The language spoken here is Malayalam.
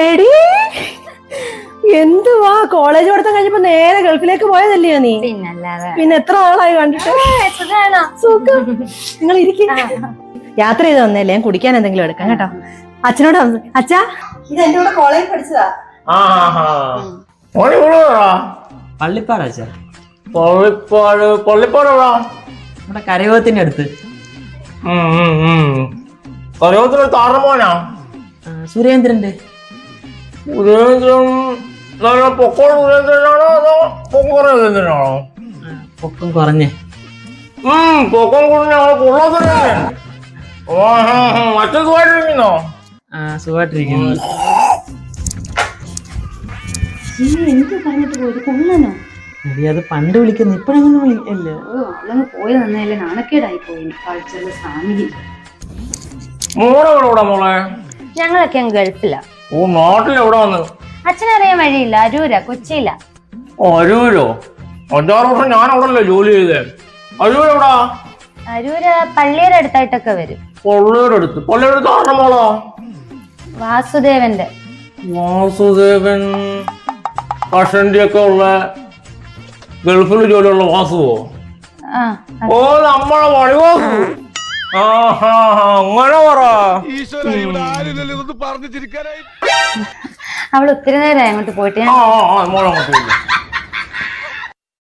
എടി എന്തുവാ കോളേജ് പഠിത്തം കഴിഞ്ഞപ്പോ നേരെ ഗൾഫിലേക്ക് പോയതല്ലയോ നീ? പിന്നല്ലാതെ. പിന്നെ എത്ര ആളായി കണ്ടിട്ട്? സുഖം. നിങ്ങൾ ഇരിക്കും. യാത്ര ചെയ്ത് വന്നല്ലേ, ഞാൻ കുടിക്കാൻ എന്തെങ്കിലും എടുക്കാം കേട്ടോ. അച്ഛനോട് അച്ഛാ, ഇത് എന്റെ കൂടെ കോളേജിൽ പഠിച്ചതാ. പള്ളിപ്പാട് അച്ഛാ. പള്ളിപ്പാടാ നമ്മുടെ കരയോഗത്തിന്റെ അടുത്ത്. കരയോഗത്തിന് താരമോനാ സുരേന്ദ്രന്റെ. സുരേന്ദ്രൻ പൊക്കോട് സുരേന്ദ്രനാണോ അതോ പൊക്കോറ സുരേന്ദ്രനാണോ? പൊക്കം കുറഞ്ഞേ. പൊക്കം കുറഞ്ഞ കൊള്ള സുരേന്ദ്രൻ. മറ്റു സുഖമായിട്ടിരിക്കുന്നോ? സുഖമായിട്ടിരിക്കുന്നു. എന്ത് പറഞ്ഞിട്ട് പോയത് കൊള്ളനോ? അത് പണ്ട് വിളിക്കുന്നു, ഇപ്പഴൊന്നും വിളിക്കല്ല. അവളങ്ങ് പോയി നന്നല്ലേ, നാണക്കേടായി പോയി. Cultural family. മോളെ എവിടെ മോളെ? ഞങ്ങളൊക്കെ ഗൾഫിലാ. ഓ, നാട്ടിലെവിടെ വന്ന്? അച്ഛനറിയാൻ വഴിയില്ല. അരൂരാ, കൊച്ചിയില. അരൂരോ? 5-6 വർഷം ഞാൻ അവിടല്ലേ ജോലി ചെയ്തേ. അരൂരെവിടാ? അരൂര് പള്ളിയുടെ അടുത്തായിട്ടൊക്കെ വരും. പള്ളിയുടെ അടുത്ത് ആരുടെ മോളോ? വാസുദേവന്റെ. വാസുദേവൻ കഷണ്ടി ഒക്കെ ഉള്ള ഗൾഫിൽ ജോലിയുള്ള വാസുവോ? ഓ, നമ്മളെ വഴിവാസു. അങ്ങനെ പറ. അവൾ ഒത്തിരി നേരമായി അങ്ങോട്ട് പോയിട്ട്. മോളെ